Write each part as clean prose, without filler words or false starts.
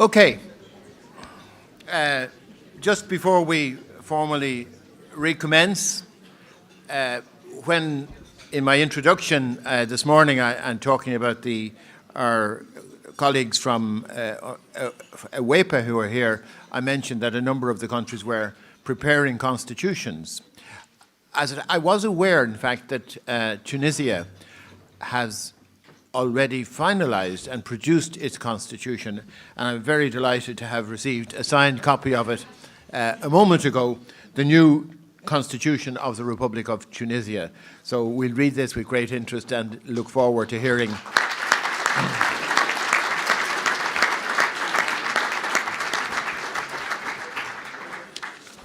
Okay. Just before we formally recommence, when in my introduction this morning I'm talking about our colleagues from WEPA who are here, I mentioned that a number of the countries were preparing constitutions. I was aware, in fact, that Tunisia has already finalised and produced its constitution, and I'm very delighted to have received a signed copy of it a moment ago, the new Constitution of the Republic of Tunisia. So we'll read this with great interest and look forward to hearing.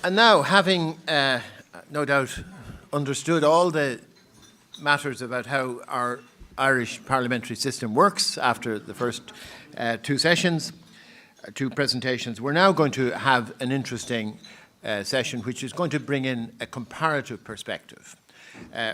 And now, having no doubt understood all the matters about how our Irish parliamentary system works after the first two presentations, we're now going to have an interesting session which is going to bring in a comparative perspective.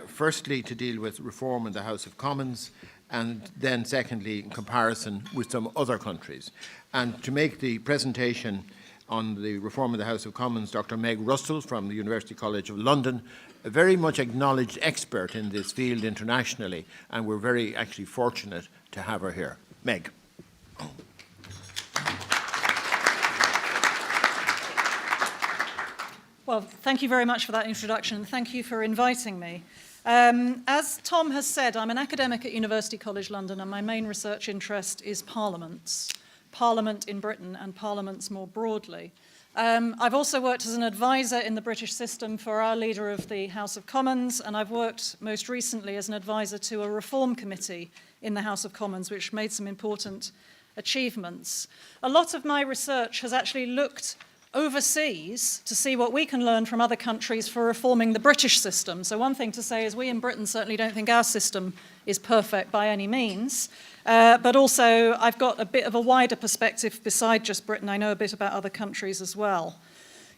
Firstly, to deal with reform in the House of Commons, and then secondly, in comparison with some other countries. And to make the presentation on the reform in the House of Commons, Dr. Meg Russell from the University College of London, a very much acknowledged expert in this field internationally, and we're very actually fortunate to have her here. Meg. Well, thank you very much for that introduction. Thank you for inviting me. As Tom has said, I'm an academic at University College London, and my main research interest is parliaments. Parliament in Britain and parliaments more broadly. I've also worked as an advisor in the British system for our leader of the House of Commons, and I've worked most recently as an advisor to a reform committee in the House of Commons, which made some important achievements. A lot of my research has actually looked overseas to see what we can learn from other countries for reforming the British system. So one thing to say is we in Britain certainly don't think our system is perfect by any means. But also, I've got a bit of a wider perspective beside just Britain. I know a bit about other countries as well.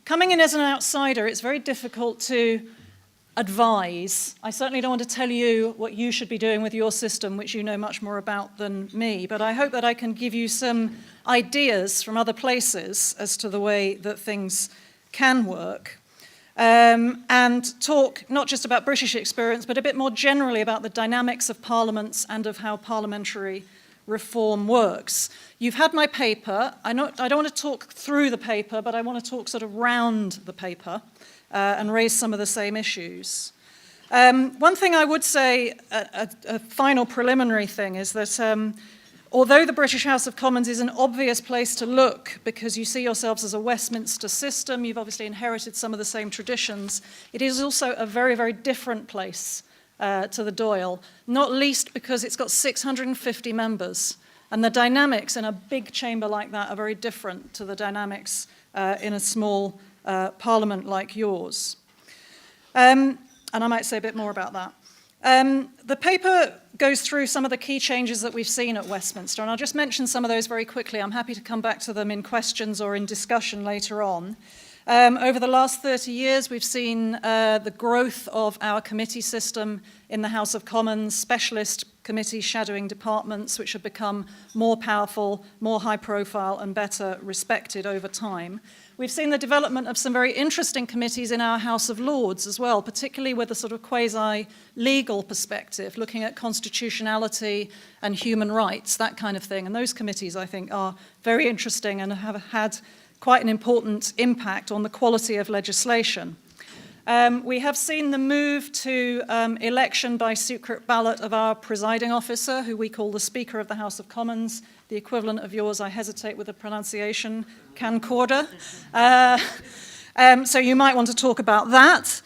Coming in as an outsider, it's very difficult to advise. I certainly don't want to tell you what you should be doing with your system, which you know much more about than me. But I hope that I can give you some ideas from other places as to the way that things can work. And talk not just about British experience, but a bit more generally about the dynamics of parliaments and of how parliamentary reform works. You've had my paper. I don't want to talk through the paper, but I want to talk sort of round the paper and raise some of the same issues. One thing I would say, a final preliminary thing, is that although the British House of Commons is an obvious place to look because you see yourselves as a Westminster system, you've obviously inherited some of the same traditions, it is also a very, very different place to the Dáil, not least because it's got 650 members. And the dynamics in a big chamber like that are very different to the dynamics in a small parliament like yours. And I might say a bit more about that. The paper goes through some of the key changes that we've seen at Westminster, and I'll just mention some of those very quickly. I'm happy to come back to them in questions or in discussion later on. Over the last 30 years, we've seen the growth of our committee system in the House of Commons, specialist committees shadowing departments, which have become more powerful, more high profile, and better respected over time. We've seen the development of some very interesting committees in our House of Lords as well, particularly with a sort of quasi-legal perspective, looking at constitutionality and human rights, that kind of thing. And those committees, I think, are very interesting and have had quite an important impact on the quality of legislation. We have seen the move to election by secret ballot of our presiding officer, who we call the Speaker of the House of Commons, the equivalent of yours, I hesitate with the pronunciation, Cancorder. So you might want to talk about that.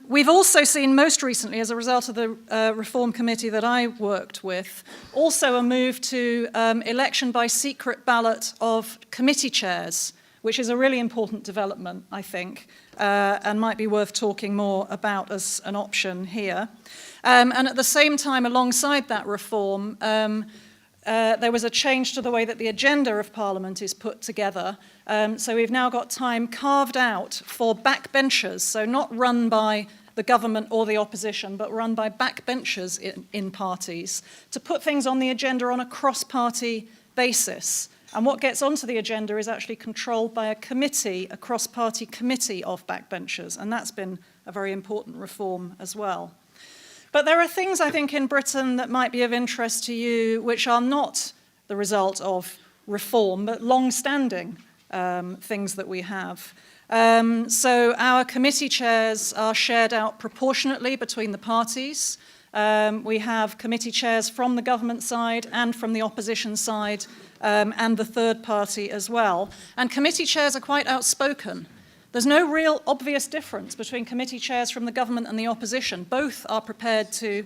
We've also seen most recently, as a result of the reform committee that I worked with, also a move to election by secret ballot of committee chairs, which is a really important development, I think, and might be worth talking more about as an option here. And at the same time, alongside that reform, there was a change to the way that the agenda of Parliament is put together. So we've now got time carved out for backbenchers, so not run by the government or the opposition, but run by backbenchers in parties, to put things on the agenda on a cross-party basis. And what gets onto the agenda is actually controlled by a committee, a cross-party committee of backbenchers, and that's been a very important reform as well. But there are things, I think, in Britain that might be of interest to you which are not the result of reform, but long-standing things that we have. So our committee chairs are shared out proportionately between the parties. We have committee chairs from the government side and from the opposition side, and the third party as well. And committee chairs are quite outspoken. There's no real obvious difference between committee chairs from the government and the opposition. Both are prepared to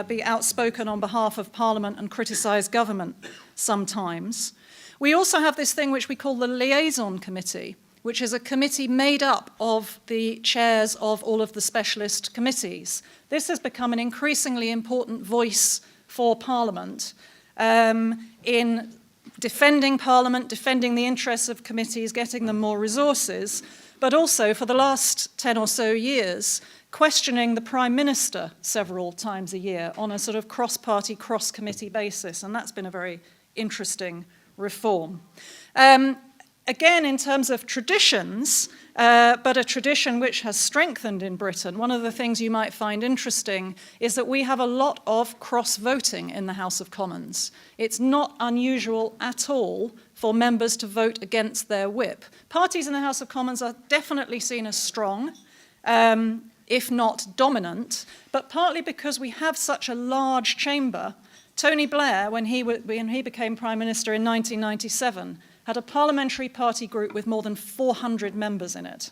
be outspoken on behalf of Parliament and criticise government sometimes. We also have this thing which we call the liaison committee, which is a committee made up of the chairs of all of the specialist committees. This has become an increasingly important voice for Parliament in defending Parliament, defending the interests of committees, getting them more resources, but also for the last 10 or so years, questioning the Prime Minister several times a year on a sort of cross-party, cross-committee basis, and that's been a very interesting reform. Again, in terms of traditions, but a tradition which has strengthened in Britain, one of the things you might find interesting is that we have a lot of cross-voting in the House of Commons. It's not unusual at all for members to vote against their whip. Parties in the House of Commons are definitely seen as strong, if not dominant, but partly because we have such a large chamber. Tony Blair, when he became Prime Minister in 1997, had a parliamentary party group with more than 400 members in it.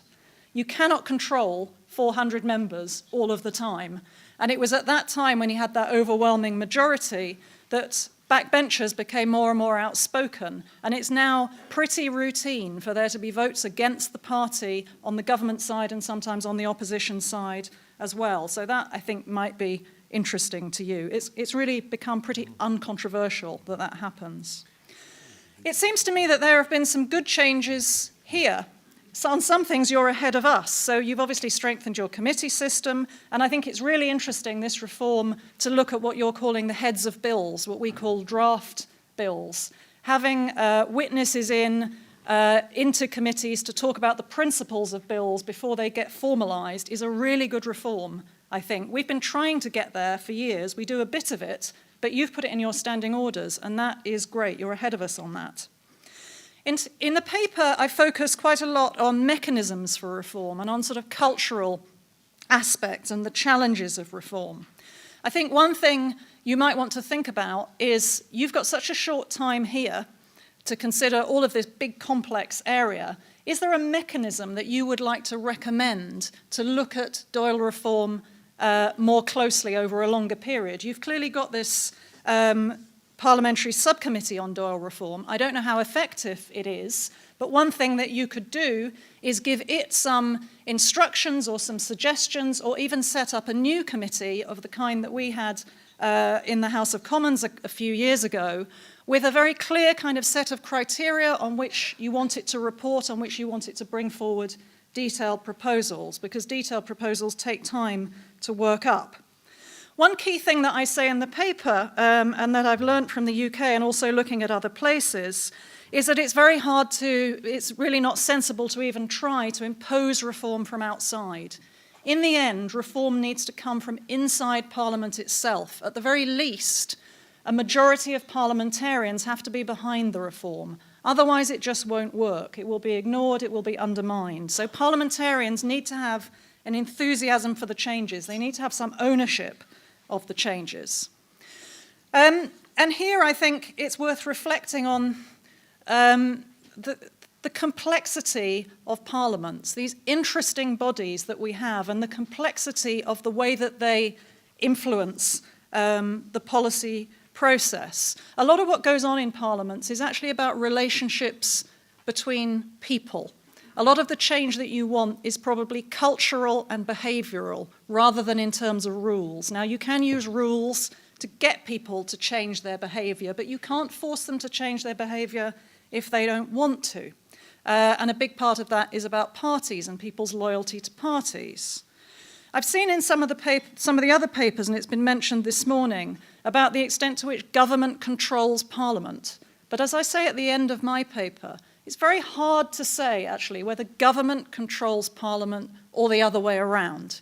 You cannot control 400 members all of the time. And it was at that time when he had that overwhelming majority that backbenchers became more and more outspoken. And it's now pretty routine for there to be votes against the party on the government side and sometimes on the opposition side as well. So that, I think, might be interesting to you. It's really become pretty uncontroversial that that happens. It seems to me that there have been some good changes here. So on some things, you're ahead of us. So you've obviously strengthened your committee system, and I think it's really interesting, this reform, to look at what you're calling the heads of bills, what we call draft bills. Having witnesses into committees to talk about the principles of bills before they get formalised is a really good reform, I think. We've been trying to get there for years. We do a bit of it, but you've put it in your standing orders, and that is great. You're ahead of us on that. In the paper, I focus quite a lot on mechanisms for reform and on sort of cultural aspects and the challenges of reform. I think one thing you might want to think about is you've got such a short time here to consider all of this big complex area. Is there a mechanism that you would like to recommend to look at Doyle reform more closely over a longer period? You've clearly got this parliamentary subcommittee on Doyle reform. I don't know how effective it is, but one thing that you could do is give it some instructions or some suggestions, or even set up a new committee of the kind that we had in the House of Commons a few years ago, with a very clear kind of set of criteria on which you want it to report, on which you want it to bring forward detailed proposals, because detailed proposals take time to work up. One key thing that I say in the paper, and that I've learned from the UK and also looking at other places, is that it's really not sensible to even try to impose reform from outside. In the end, reform needs to come from inside Parliament itself. At the very least, a majority of parliamentarians have to be behind the reform. Otherwise, it just won't work. It will be ignored, it will be undermined. So parliamentarians need to have an enthusiasm for the changes. They need to have some ownership of the changes. And here I think it's worth reflecting on the complexity of parliaments, these interesting bodies that we have, and the complexity of the way that they influence the policy process. A lot of what goes on in parliaments is actually about relationships between people. A lot of the change that you want is probably cultural and behavioural rather than in terms of rules. Now, you can use rules to get people to change their behaviour, but you can't force them to change their behaviour if they don't want to. And a big part of that is about parties and people's loyalty to parties. I've seen in some of the other papers, and it's been mentioned this morning, about the extent to which government controls Parliament. But as I say at the end of my paper, it's very hard to say, actually, whether government controls Parliament or the other way around.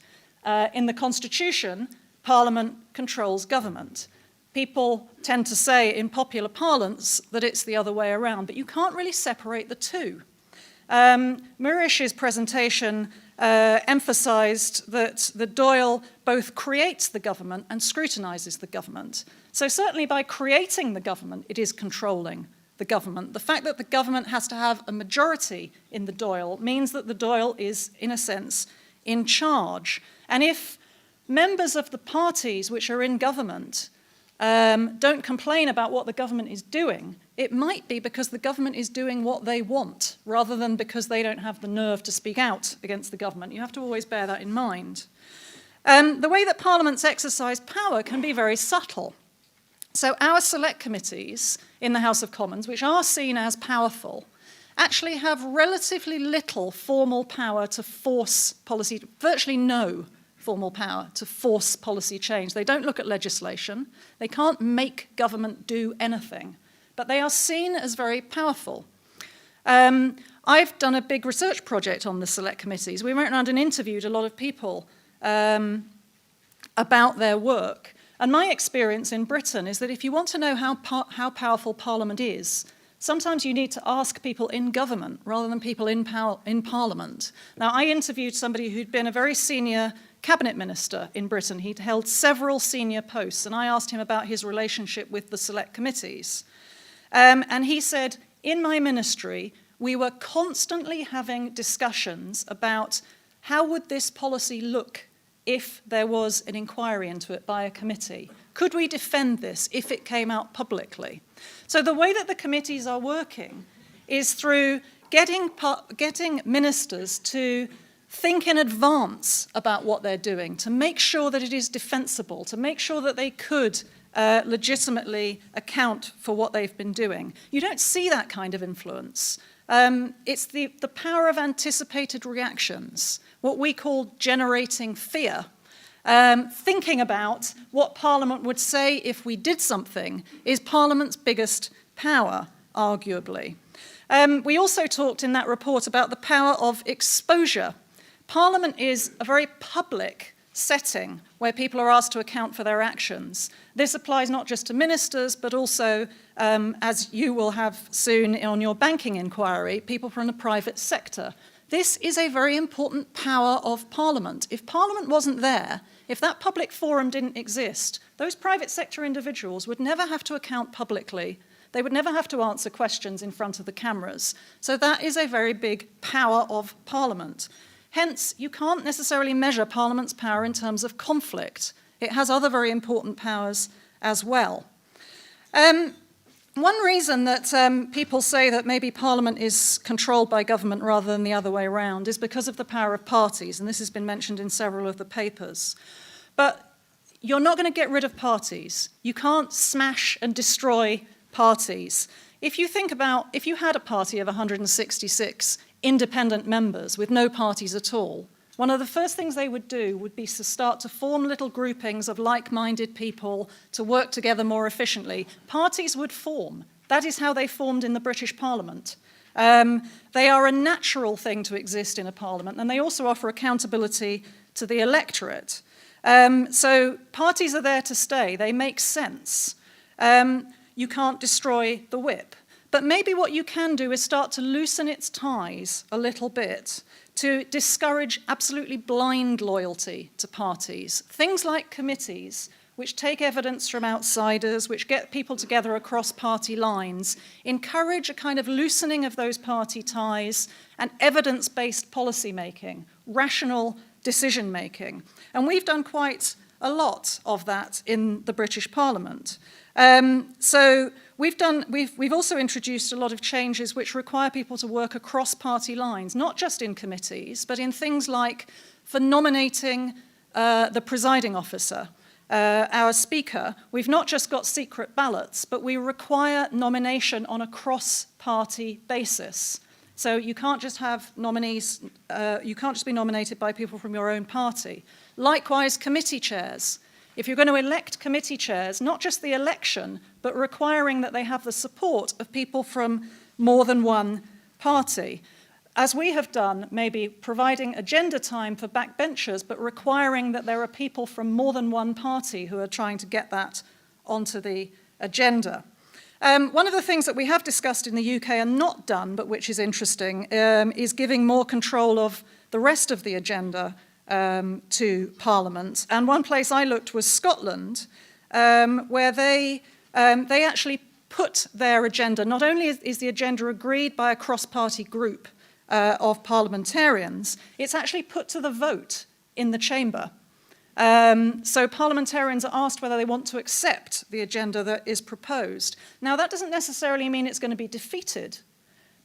In the Constitution, Parliament controls government. People tend to say in popular parlance that it's the other way around, but you can't really separate the two. Murish's presentation emphasized that the Doyle both creates the government and scrutinizes the government. So certainly by creating the government, it is controlling the government. The fact that the government has to have a majority in the Doyle means that the Doyle is, in a sense, in charge. And if members of the parties which are in government don't complain about what the government is doing, it might be because the government is doing what they want, rather than because they don't have the nerve to speak out against the government. You have to always bear that in mind. The way that parliaments exercise power can be very subtle. So our select committees in the House of Commons, which are seen as powerful, actually have relatively little formal power to force policy, virtually no formal power to force policy change. They don't look at legislation. They can't make government do anything, but they are seen as very powerful. I've done a big research project on the select committees. We went around and interviewed a lot of people about their work. And my experience in Britain is that if you want to know how powerful Parliament is, sometimes you need to ask people in government rather than people in Parliament. Now, I interviewed somebody who'd been a very senior cabinet minister in Britain. He'd held several senior posts, and I asked him about his relationship with the select committees. And he said, in my ministry, we were constantly having discussions about how would this policy look if there was an inquiry into it by a committee. Could we defend this if it came out publicly? So the way that the committees are working is through getting ministers to think in advance about what they're doing, to make sure that it is defensible, to make sure that they could legitimately account for what they've been doing. You don't see that kind of influence. It's the power of anticipated reactions, what we call generating fear. Thinking about what Parliament would say if we did something is Parliament's biggest power, arguably. We also talked in that report about the power of exposure. Parliament is a very public setting where people are asked to account for their actions. This applies not just to ministers, but also, as you will have soon on your banking inquiry, people from the private sector. This is a very important power of Parliament. If Parliament wasn't there, if that public forum didn't exist, those private sector individuals would never have to account publicly. They would never have to answer questions in front of the cameras. So that is a very big power of Parliament. Hence, you can't necessarily measure Parliament's power in terms of conflict. It has other very important powers as well. One reason that people say that maybe Parliament is controlled by government rather than the other way around is because of the power of parties, and this has been mentioned in several of the papers. But you're not going to get rid of parties. You can't smash and destroy parties. If you think about, if you had a party of 166 independent members with no parties at all, one of the first things they would do would be to start to form little groupings of like-minded people to work together more efficiently. Parties would form. That is how they formed in the British Parliament. They are a natural thing to exist in a parliament, and they also offer accountability to the electorate. So parties are there to stay. They make sense. You can't destroy the whip. But maybe what you can do is start to loosen its ties a little bit to discourage absolutely blind loyalty to parties. Things like committees, which take evidence from outsiders, which get people together across party lines, encourage a kind of loosening of those party ties and evidence-based policy making, rational decision making. And we've done quite a lot of that in the British Parliament. So we've also introduced a lot of changes which require people to work across party lines, not just in committees, but in things like for nominating the presiding officer, our speaker. We've not just got secret ballots, but we require nomination on a cross-party basis. So you can't just have nominees, you can't just be nominated by people from your own party. Likewise, committee chairs. if you're going to elect committee chairs, not just the election, but requiring that they have the support of people from more than one party. As we have done, maybe providing agenda time for backbenchers, but requiring that there are people from more than one party who are trying to get that onto the agenda. One of the things that we have discussed in the UK and not done, but which is interesting, is giving more control of the rest of the agenda to Parliament. And one place I looked was Scotland, where they actually put their agenda, not only is the agenda agreed by a cross-party group of parliamentarians, it's actually put to the vote in the chamber. So parliamentarians are asked whether they want to accept the agenda that is proposed. Now, that doesn't necessarily mean it's going to be defeated,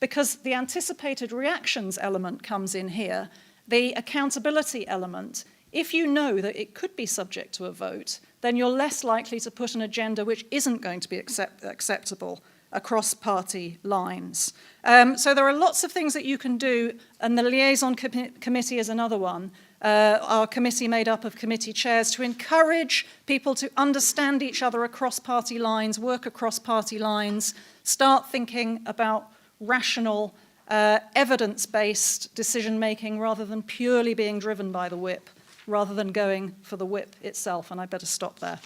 because the anticipated reactions element comes in here, the accountability element. If you know that it could be subject to a vote, then you're less likely to put an agenda which isn't going to be acceptable across party lines. So there are lots of things that you can do, and the liaison committee is another one. Our committee made up of committee chairs to encourage people to understand each other across party lines, work across party lines, start thinking about rational, evidence-based decision-making rather than purely being driven by the whip, rather than going for the whip itself. And I better stop there.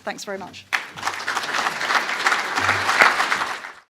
Thanks very much.